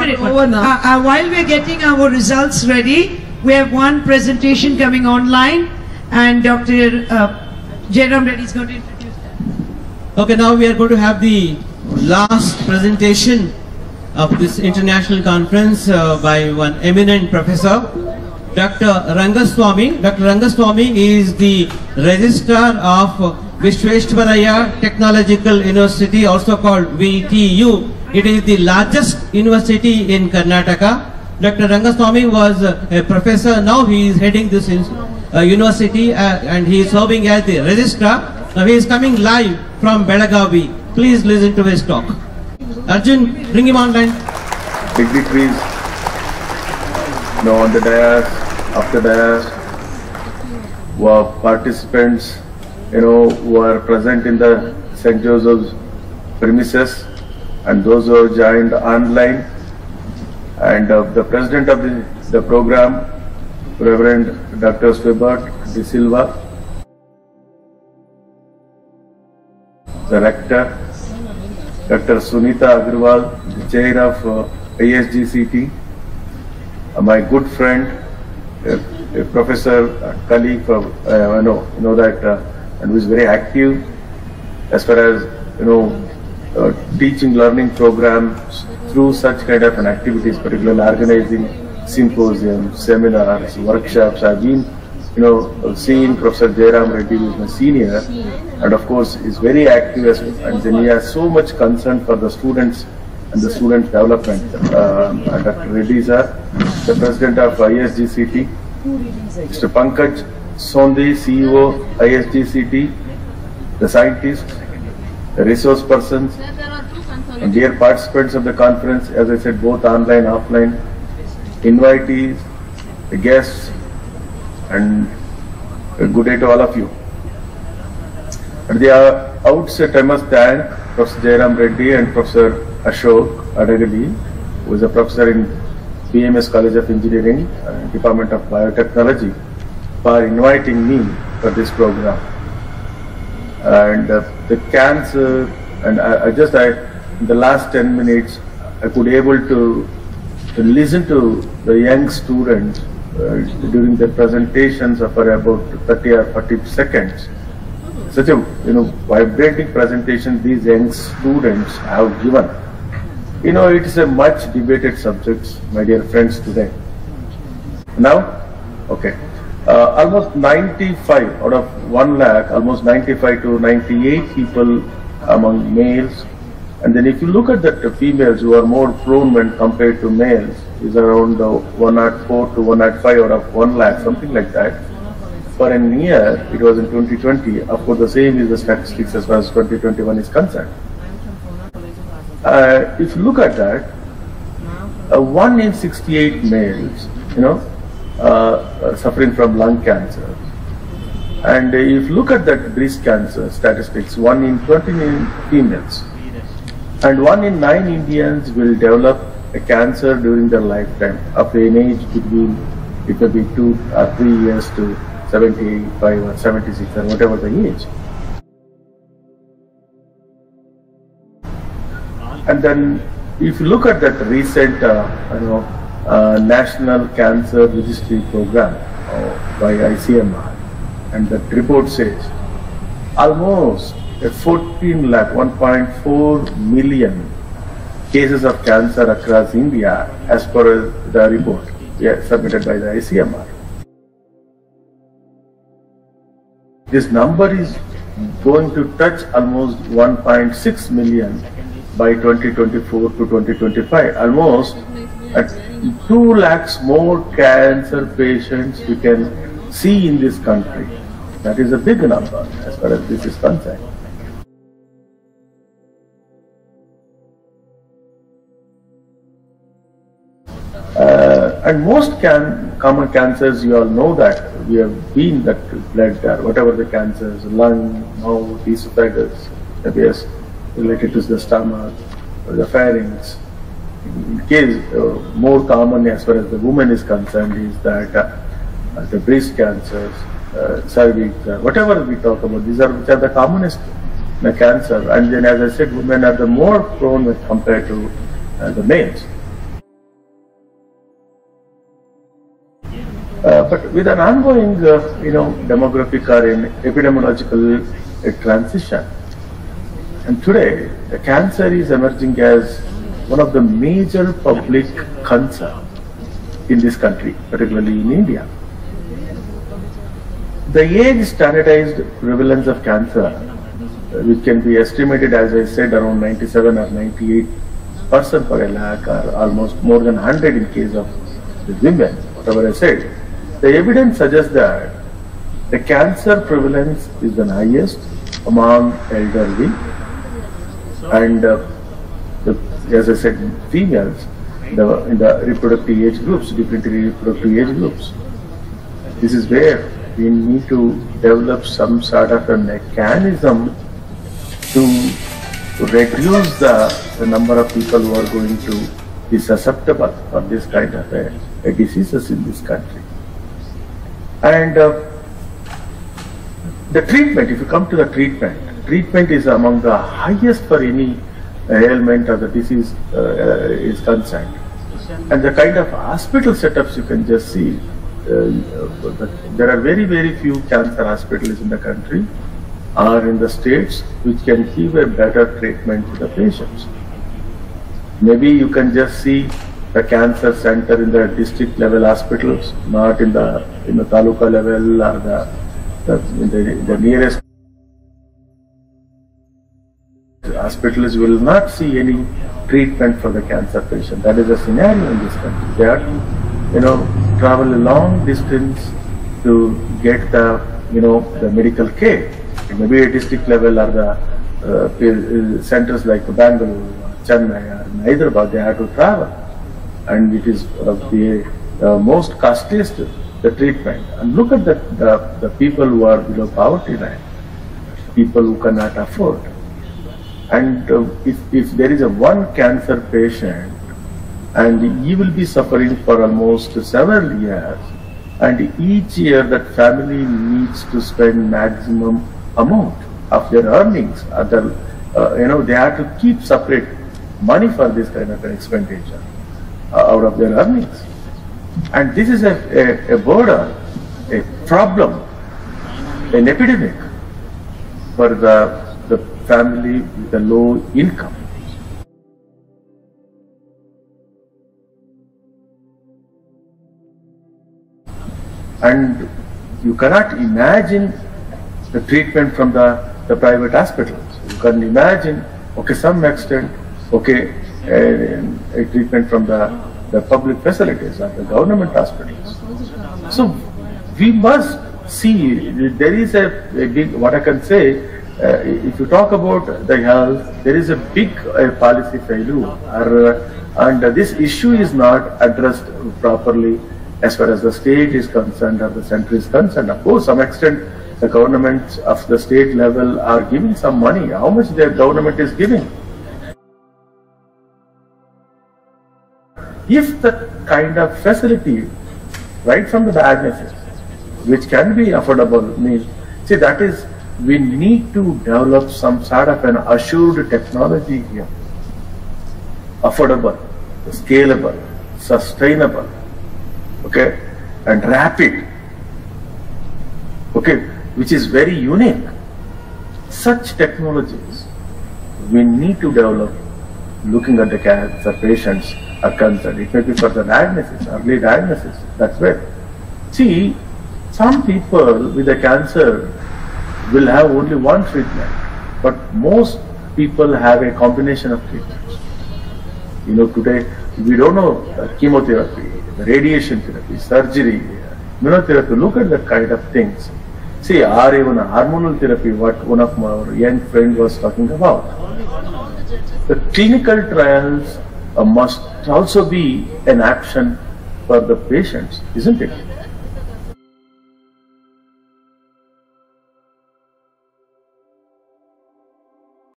over now. While we're getting our results ready, we have one presentation coming online, and Dr. Jairam Reddy is going to introduce that. Okay, now we are going to have the last presentation of this international conference by one eminent professor, Dr. Rangaswamy. Dr. Rangaswamy is the registrar of Visvesvaraya Technological University, also called VTU. It is the largest university in Karnataka. Dr. Rangaswamy was a professor. Now he is heading this university and he is serving as the registrar. Now he is coming live from Belagavi. Please listen to his talk. Arjun, bring him online. Dignitaries, on the dais, after dais, were participants, who are present in the St. Joseph's premises, and those who have joined online, and the president of the program, Reverend Dr. Swibert De Silva, the rector, Dr. Sunita Agarwal, the chair of ISGCT, my good friend, a professor, colleague, I know that, and who is very active as far as teaching learning programs through such kind of activities, particularly organizing symposiums, seminars, workshops. I've been seeing Professor Jairam Reddy, who is my senior, and of course is very active, and then he has so much concern for the students and the student development. And Dr. Reddy sir, the president of ISGCT, Mr. Pankaj Sondhi, CEO ISGCT, the scientists, the resource persons, and dear participants of the conference, as I said, both online, offline, invitees, the guests, and a good day to all of you. At the outset, I must thank Professor Jairam Reddy and Professor Ashok Adagali, who is a professor in BMS College of Engineering, Department of Biotechnology, for inviting me for this program. And the cancer, and in the last 10 minutes, I could able to listen to the young students during the presentations for about 30 or 40 seconds. Such a vibrating presentation these young students have given. It is a much debated subject, my dear friends, today. Now, okay. Almost 95 out of 1 lakh, almost 95 to 98 people among males. And then if you look at the females who are more prone when compared to males, is around 104 to 105 out of 1 lakh, something like that. For a year, it was in 2020. Of course, the same is the statistics as far as 2021 is concerned. If you look at that, 1 in 68 males, suffering from lung cancer. And if you look at that breast cancer statistics, 1 in 20 females. And 1 in 9 Indians will develop a cancer during their lifetime of an age between, it may be 2 or 3 years to 75 or 76 or whatever the age. And then if you look at that recent National Cancer Registry Program by ICMR, and that report says almost 14 lakh, 1.4 million cases of cancer across India as per the report submitted by the ICMR. This number is going to touch almost 1.6 million by 2024 to 2025. Almost at 2 lakhs more cancer patients we can see in this country. That is a big number as far as this is concerned. And most common cancers, you all know that we have been that blood, whatever the cancers, lung, mouth, esophagus, yes, related to the stomach, or the pharynx. In case more common as far as the woman is concerned is that the breast cancers, cervix, whatever we talk about, these are which are the commonest cancer. And then, as I said, women are the more prone when compared to the males. But with an ongoing, demographic or epidemiological transition, and today the cancer is emerging as one of the major public concerns in this country, particularly in India. The age standardized prevalence of cancer, which can be estimated, as I said, around 97 or 98% per lakh, or almost more than 100 in case of the women, whatever I said. The evidence suggests that the cancer prevalence is the highest among elderly and, as I said, females in the reproductive age groups, different reproductive age groups. This is where we need to develop some sort of a mechanism to reduce the number of people who are going to be susceptible for this kind of a diseases in this country. And the treatment, if you come to the treatment is among the highest for any ailment or the disease is concerned. And the kind of hospital setups you can just see, there are very, very few cancer hospitals in the country or in the states which can give a better treatment to the patients. Maybe you can just see the cancer center in the district level hospitals, not in the taluka level or the nearest hospitals. You will not see any treatment for the cancer patient. That is the scenario in this country. They have to, travel a long distance to get the medical care. Maybe a district level or the centers like Bangalore, Chennai, or Hyderabad, they have to travel, and it is one of the most costliest the treatment. And look at the people who are below poverty line, people who cannot afford. And if there is a one cancer patient and he will be suffering for almost several years, and each year that family needs to spend maximum amount of their earnings, they have to keep separate money for this kind of an expenditure out of their earnings. And this is a burden, a problem, an epidemic for the family with a low income. And you cannot imagine the treatment from the private hospitals. You can imagine, some extent, a treatment from the public facilities or the government hospitals. So we must see, there is a big, what I can say, if you talk about the health, there is a big policy failure, and this issue is not addressed properly as far as the state is concerned or the center is concerned. Of course, some extent, the governments of the state level are giving some money. How much their government is giving? If the kind of facility, right from the diagnosis, which can be affordable, means, see, that is, we need to develop some sort of an assured technology here. Affordable, scalable, sustainable, and rapid, which is very unique. Such technologies we need to develop looking at the cancer patients are concerned. It may be for the diagnosis, early diagnosis, that's where. See, some people with the cancer will have only one treatment, but most people have a combination of treatments. Today we don't know chemotherapy, the radiation therapy, surgery, immunotherapy. Look at that kind of things. See, or even hormonal therapy, what one of our young friend was talking about. The clinical trials must also be an option for the patients, isn't it?